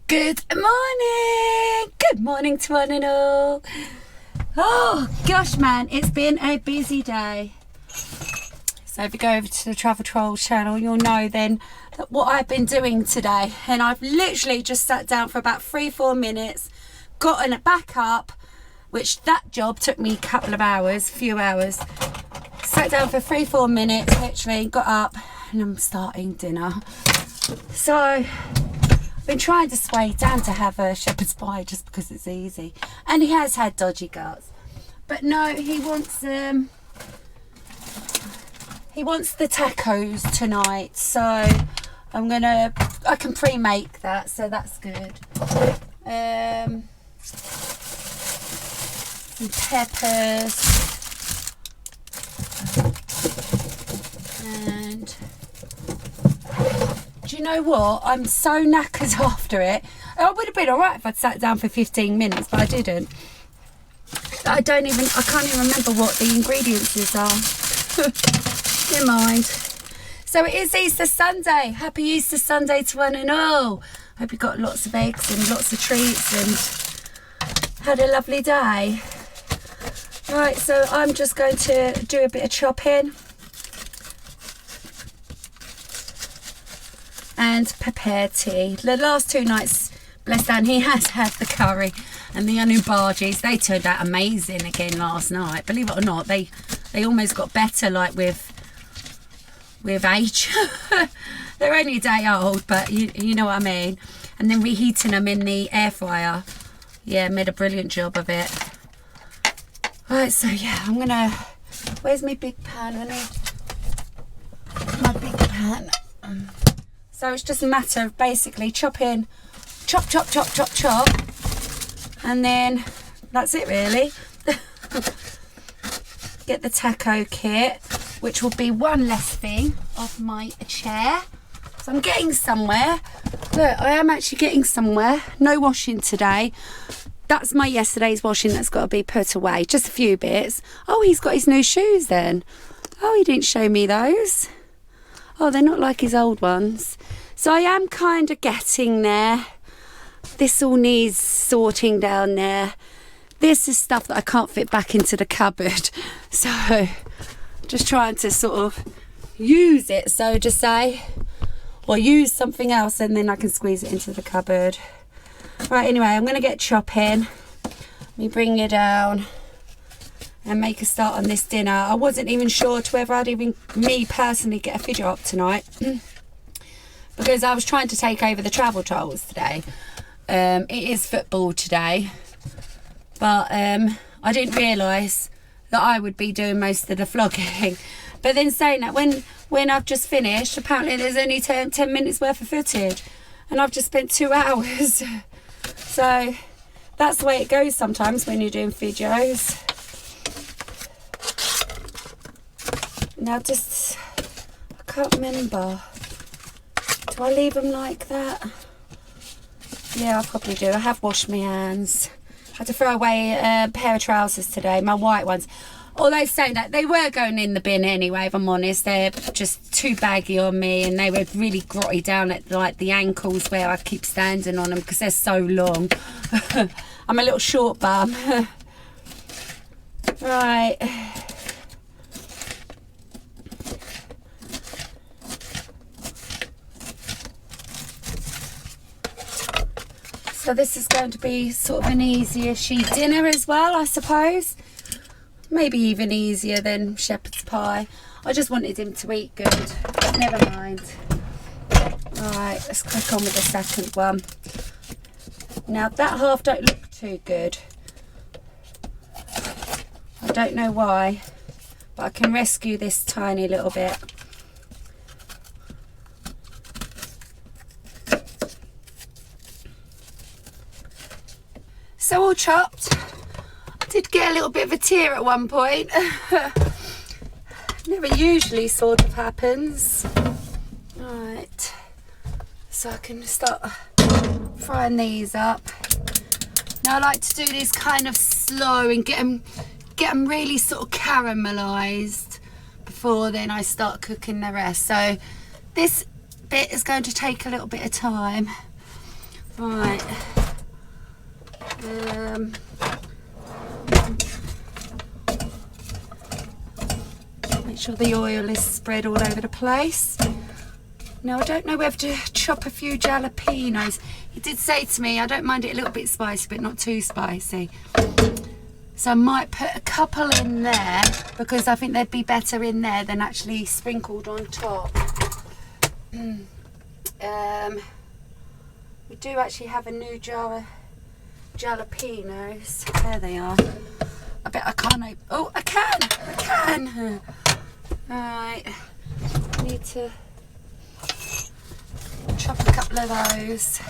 Good morning! Good morning to one and all. Oh gosh man, it's been a busy day. So if you go over to the Travel Trolls channel, you'll know then that what I've been doing today. And I've literally just sat down for about 3-4 minutes, gotten it back up, which that job took me a couple of hours, few hours. Sat down for 3-4 minutes, literally got up and I'm starting dinner. So I've been trying to sway Dan to have a shepherd's pie just because it's easy, and he has had dodgy guts, but no, he wants the tacos tonight, so I can pre-make that, so that's good. Some peppers and do you know what? I'm so knackered after it. It would have been alright if I'd sat down for 15 minutes, but I didn't. I can't even remember what the ingredients are. Never mind. So it is Easter Sunday. Happy Easter Sunday to one and all. Hope you got lots of eggs and lots of treats and had a lovely day. Right, so I'm just going to do a bit of chopping and prepare tea. The last 2 nights, bless Dan, he has had the curry and the onion bhajis. They turned out amazing again last night. Believe it or not, they almost got better, like with age. They're only a day old, but you know what I mean. And then reheating them in the air fryer, yeah, made a brilliant job of it. Right, so yeah, I'm gonna, where's my big pan? I need my big pan. So it's just a matter of basically chopping, chop, and then that's it really. Get the taco kit, which will be one less thing off my chair. So I'm getting somewhere. Look, I am actually getting somewhere. No washing today. That's my yesterday's washing that's got to be put away. Just a few bits. Oh, he's got his new shoes then. Oh, he didn't show me those. Oh, they're not like his old ones. So I am kind of getting there. This all needs sorting down there. This is stuff that I can't fit back into the cupboard. So just trying to sort of use it, so to say. Or use something else and then I can squeeze it into the cupboard. Right, anyway, I'm going to get chopping. Let me bring you down and make a start on this dinner. I wasn't even sure to whether I'd even, me personally, get a video up tonight. Because I was trying to take over the Travel Trolls today. It is football today. But I didn't realise that I would be doing most of the vlogging. But then saying that, when I've just finished, apparently there's only 10 minutes worth of footage. And I've just spent 2 hours. So that's the way it goes sometimes when you're doing videos. Now I can't remember. Do I leave them like that? Yeah, I probably do. I have washed my hands. I had to throw away a pair of trousers today, my white ones. Although saying that, they were going in the bin anyway, if I'm honest. They're just too baggy on me and they were really grotty down at like the ankles where I keep standing on them because they're so long. I'm a little short bum. Right. So this is going to be sort of an easier sheet dinner as well, I suppose. Maybe even easier than shepherd's pie. I just wanted him to eat good, but never mind. Alright, let's crack on with the second one. Now that half don't look too good. I don't know why, but I can rescue this tiny little bit. So all chopped. Did get a little bit of a tear at one point. Never usually sort of happens. Right, so I can start frying these up. Now I like to do these kind of slow and get them really sort of caramelised before then I start cooking the rest. So this bit is going to take a little bit of time. Right. Make sure the oil is spread all over the place. Now I don't know whether to chop a few jalapenos. He did say to me, I don't mind it a little bit spicy, but not too spicy. So I might put a couple in there because I think they'd be better in there than actually sprinkled on top. We do actually have a new jar of jalapenos. There they are. I bet I can't open. Oh, I can. Right. I need to chop a couple of those.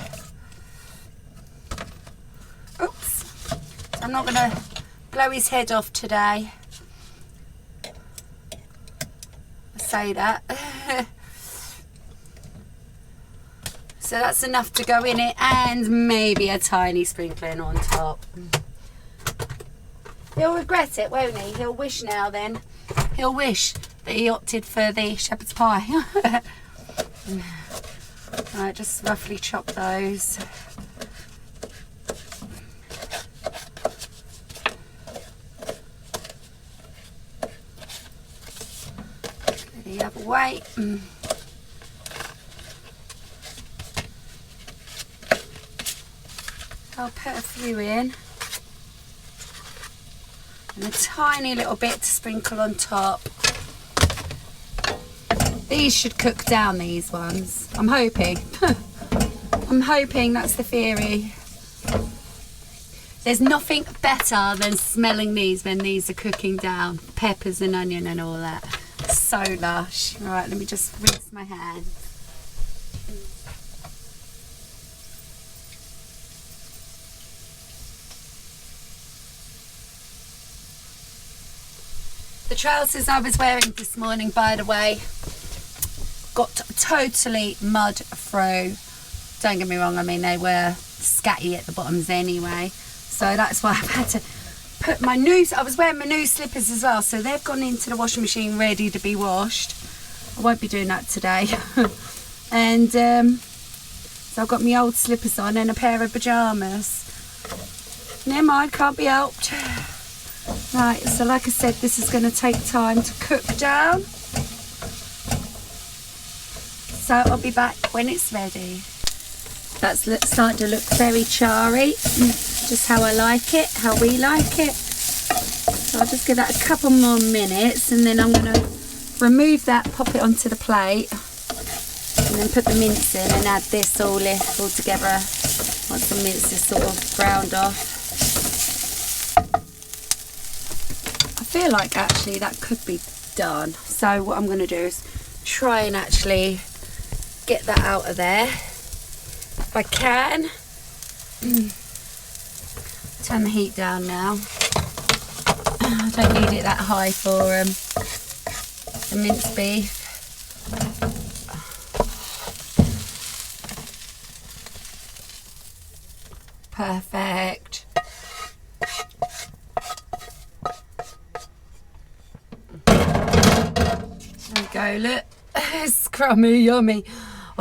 Oops. I'm not going to blow his head off today. I say that. So that's enough to go in it, and maybe a tiny sprinkling on top. He'll regret it, won't he? He'll wish now then. He'll wish that he opted for the shepherd's pie. Right, just roughly chop those. The other way. I'll put a few in. And a tiny little bit to sprinkle on top. These should cook down, these ones. I'm hoping. I'm hoping, that's the theory. There's nothing better than smelling these when these are cooking down. Peppers and onion and all that. So lush. Alright, let me just rinse my hands. The trousers I was wearing this morning, by the way, got totally mud through. Don't get me wrong, I mean they were scatty at the bottoms anyway, so that's why I've had to put my new, I was wearing my new slippers as well, so they've gone into the washing machine ready to be washed. I won't be doing that today. And so I've got my old slippers on and a pair of pyjamas. Never mind, can't be helped. Right, so like I said, this is going to take time to cook down. So I'll be back when it's ready. That's starting to look very charry. Just how I like it, how we like it. So I'll just give that a couple more minutes and then I'm going to remove that, pop it onto the plate and then put the mince in and add this all together once the mince is sort of ground off. I feel like actually that could be done. So what I'm going to do is try and actually get that out of there if I can. Turn the heat down now. I don't need it that high for the minced beef. Perfect. There we go, look. It's crummy, yummy.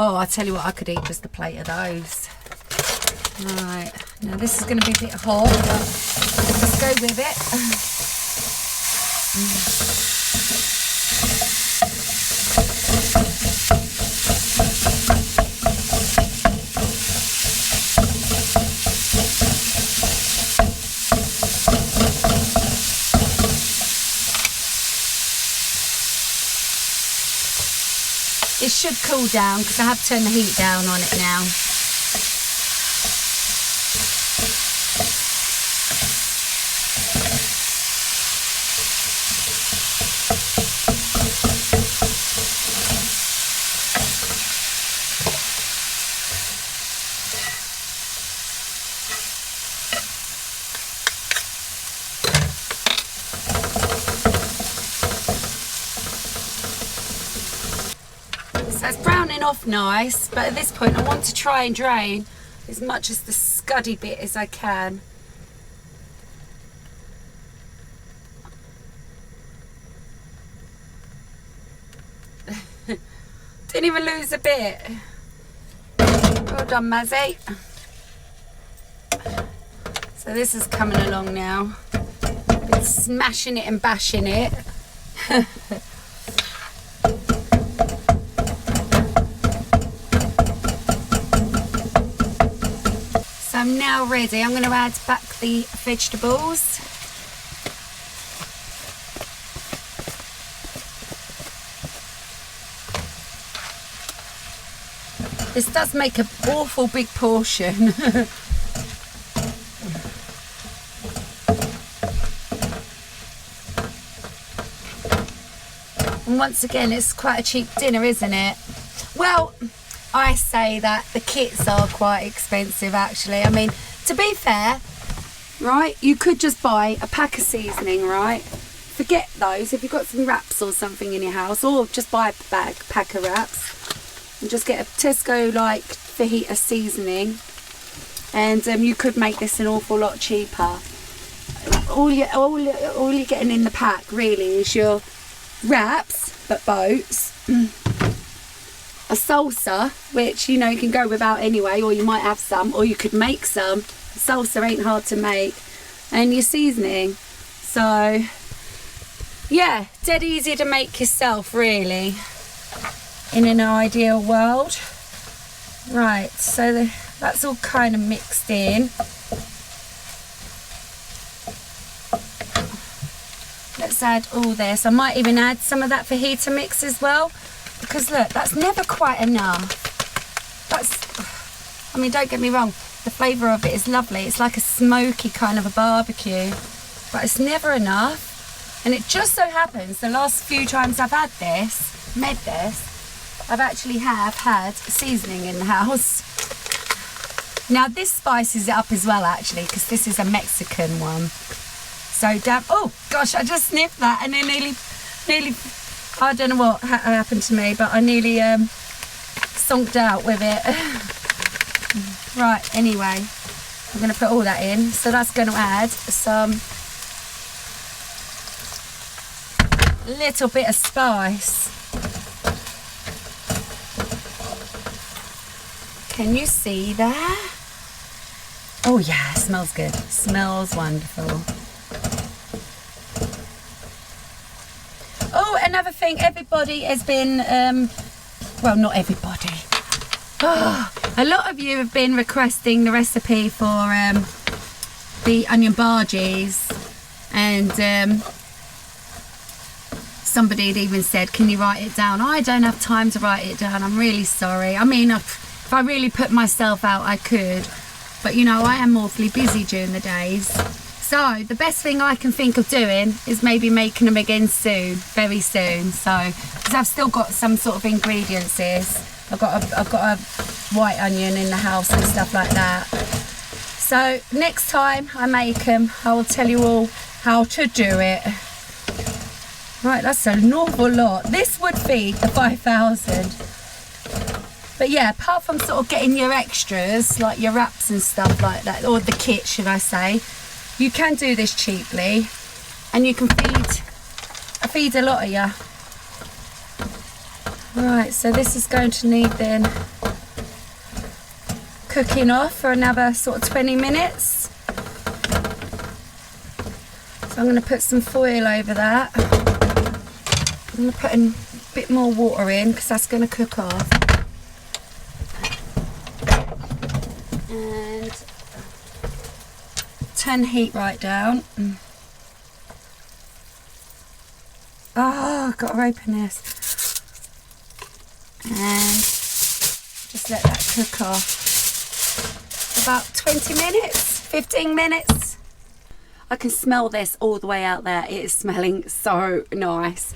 Oh, I tell you what, I could eat just a plate of those. Right, now this is going to be a bit hot, but let's go with it. It should cool down because I have turned the heat down on it now. So it's browning off nice, but at this point I want to try and drain as much as the scuddy bit as I can. Didn't even lose a bit. Well done, Mazzy. So this is coming along now. Been smashing it and bashing it. So I'm now ready. I'm going to add back the vegetables. This does make an awful big portion. And once again, it's quite a cheap dinner, isn't it? Well, I say that the kits are quite expensive actually. I mean, to be fair, right, you could just buy a pack of seasoning, right? Forget those if you've got some wraps or something in your house, or just buy a pack of wraps and just get a Tesco like fajita seasoning, and you could make this an awful lot cheaper. All you're getting in the pack really is your wraps, but boats, a salsa, which you know you can go without anyway, or you might have some, or you could make some. Salsa ain't hard to make, and your seasoning. So yeah, dead easy to make yourself really, in an ideal world. Right, so that's all kind of mixed in. Let's add all this. I might even add some of that fajita mix as well, because look, that's never quite enough. I mean, don't get me wrong, the flavour of it is lovely. It's like a smoky kind of a barbecue, but it's never enough. And it just so happens the last few times I've had this, made this, I've actually had seasoning in the house. Now this spices it up as well actually, because this is a Mexican one. So damn, oh gosh, I just sniffed that and then nearly, I don't know what happened to me, but I nearly sonked out with it. Right, anyway, I'm going to put all that in. So that's going to add some little bit of spice. Can you see that? Oh yeah, it smells good. Smells wonderful. Oh, another thing, everybody has been, well, not everybody. Oh, a lot of you have been requesting the recipe for the onion bhajis, and somebody had even said, can you write it down? I don't have time to write it down. I'm really sorry. I mean, if I really put myself out, I could. But, you know, I am awfully busy during the days. So the best thing I can think of doing is maybe making them again soon, very soon. So, because I've still got some sort of ingredients here. I've got a white onion in the house and stuff like that. So next time I make them, I will tell you all how to do it. Right, that's an awful lot. This would feed the 5,000. But yeah, apart from sort of getting your extras, like your wraps and stuff like that, or the kit, should I say, you can do this cheaply, and you can feed a lot of you. Right, so this is going to need then cooking off for another sort of 20 minutes. So I'm going to put some foil over that. I'm going to put a bit more water in because that's going to cook off. And turn the heat right down. Oh, I've got to open this. And just let that cook off. About 20 minutes, 15 minutes. I can smell this all the way out there. It is smelling so nice.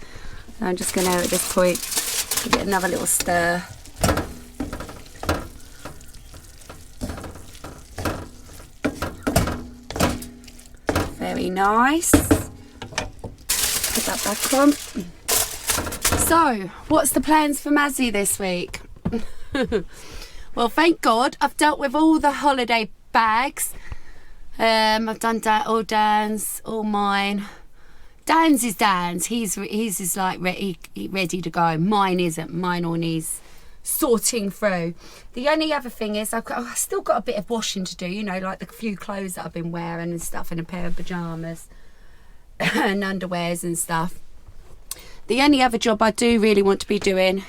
I'm just going to, at this point, give it another little stir. Very nice. Put that back on. So, what's the plans for Mazzy this week? Well, thank God I've dealt with all the holiday bags. I've done all Dan's, all mine. Dan's is Dan's. He's like ready to go. Mine isn't. Mine all needs sorting through. The only other thing is I've still got a bit of washing to do, you know, like the few clothes that I've been wearing and stuff, and a pair of pyjamas and underwears and stuff. The only other job I do really want to be doing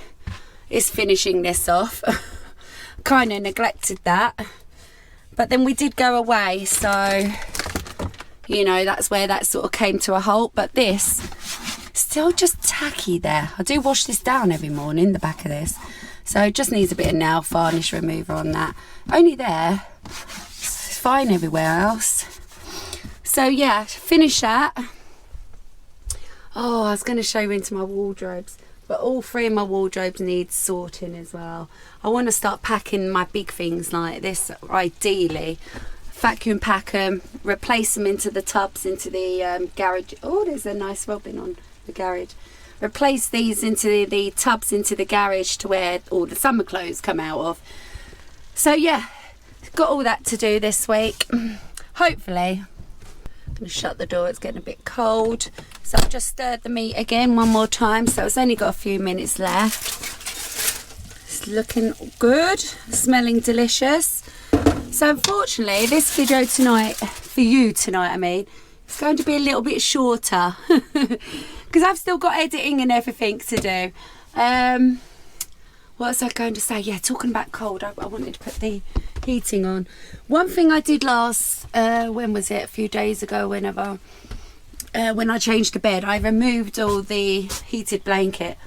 is finishing this off. Kind of neglected that, but then we did go away, so you know, that's where that sort of came to a halt. But this still just tacky there. I do wash this down every morning, the back of this, so it just needs a bit of nail varnish remover on that. Only there, it's fine everywhere else. So yeah, finish that. Oh, I was going to show you into my wardrobes, but all three of my wardrobes need sorting as well. I want to start packing my big things like this, ideally. Vacuum pack them, replace them into the tubs, into the garage. Oh, there's a nice robin on the garage. Replace these into the tubs into the garage to where all the summer clothes come out of. So yeah, got all that to do this week. Hopefully. I'm going to shut the door, it's getting a bit cold. So I've just stirred the meat again one more time, so it's only got a few minutes left. It's looking good, smelling delicious. So unfortunately this video tonight, for you tonight I mean, it's going to be a little bit shorter because I've still got editing and everything to do. What was I going to say? Yeah, talking about cold, I wanted to put the heating on. One thing I did last, when was it? A few days ago, whenever, when I changed the bed, I removed all the heated blanket.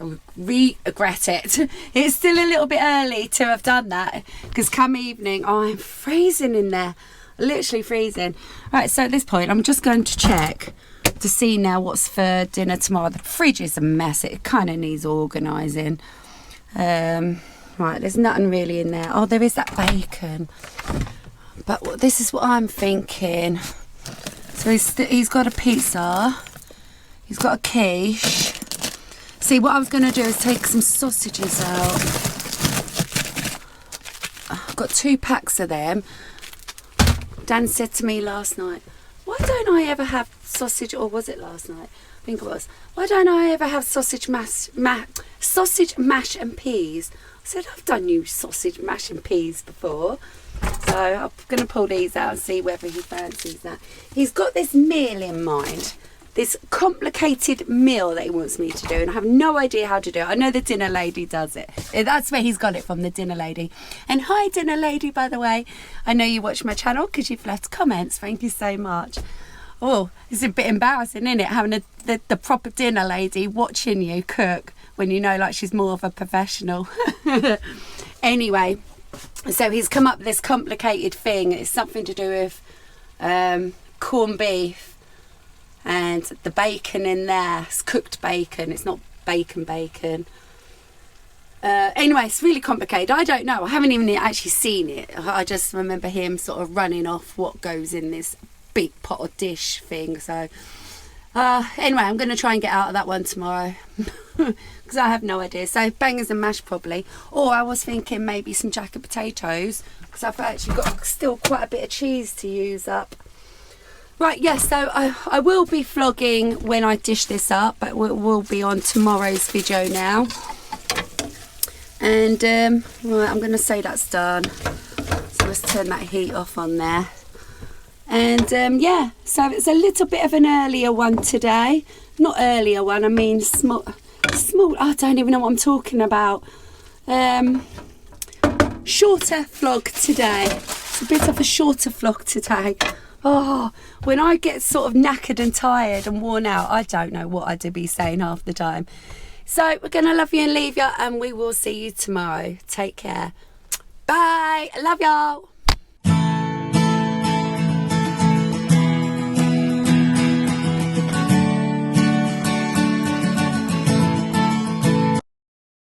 I regret it. It's still a little bit early to have done that because come evening, oh, I'm freezing in there. Literally freezing. Right, so at this point, I'm just going to check to see now what's for dinner tomorrow. The fridge is a mess. It kind of needs organising. Right, there's nothing really in there. Oh, there is that bacon. But this is what I'm thinking. So he's got a pizza. He's got a quiche. See, what I was going to do is take some sausages out. I've got 2 packs of them. Dan said to me last night, why don't I ever have sausage, or was it last night? I think it was. Why don't I ever have sausage mash and peas? I said, I've done you sausage mash and peas before. So I'm going to pull these out and see whether he fancies that. He's got this meal in mind. This complicated meal that he wants me to do, and I have no idea how to do it. I know the dinner lady does it. That's where he's got it from, the dinner lady. And hi, dinner lady, by the way. I know you watch my channel because you've left comments. Thank you so much. Oh, it's a bit embarrassing, isn't it, having the proper dinner lady watching you cook when you know, like, she's more of a professional. Anyway, so he's come up with this complicated thing. It's something to do with corned beef and the bacon in there. It's cooked bacon. It's not bacon. Anyway, it's really complicated. I don't know. I haven't even actually seen it. I just remember him sort of running off what goes in this big pot or dish thing. So anyway, I'm going to try and get out of that one tomorrow because I have no idea. So bangers and mash probably, or I was thinking maybe some jacket potatoes because I've actually got still quite a bit of cheese to use up. Right, yes, so I will be vlogging when I dish this up, but we'll be on tomorrow's video now. And right, I'm going to say that's done. So let's turn that heat off on there. And yeah, so it's a little bit of an earlier one today. Not earlier one, I mean small. I don't even know what I'm talking about. Shorter vlog today. It's a bit of a shorter vlog today. Oh, when I get sort of knackered and tired and worn out, I don't know what I'd be saying half the time. So we're going to love you and leave you, and we will see you tomorrow. Take care. Bye. I love y'all.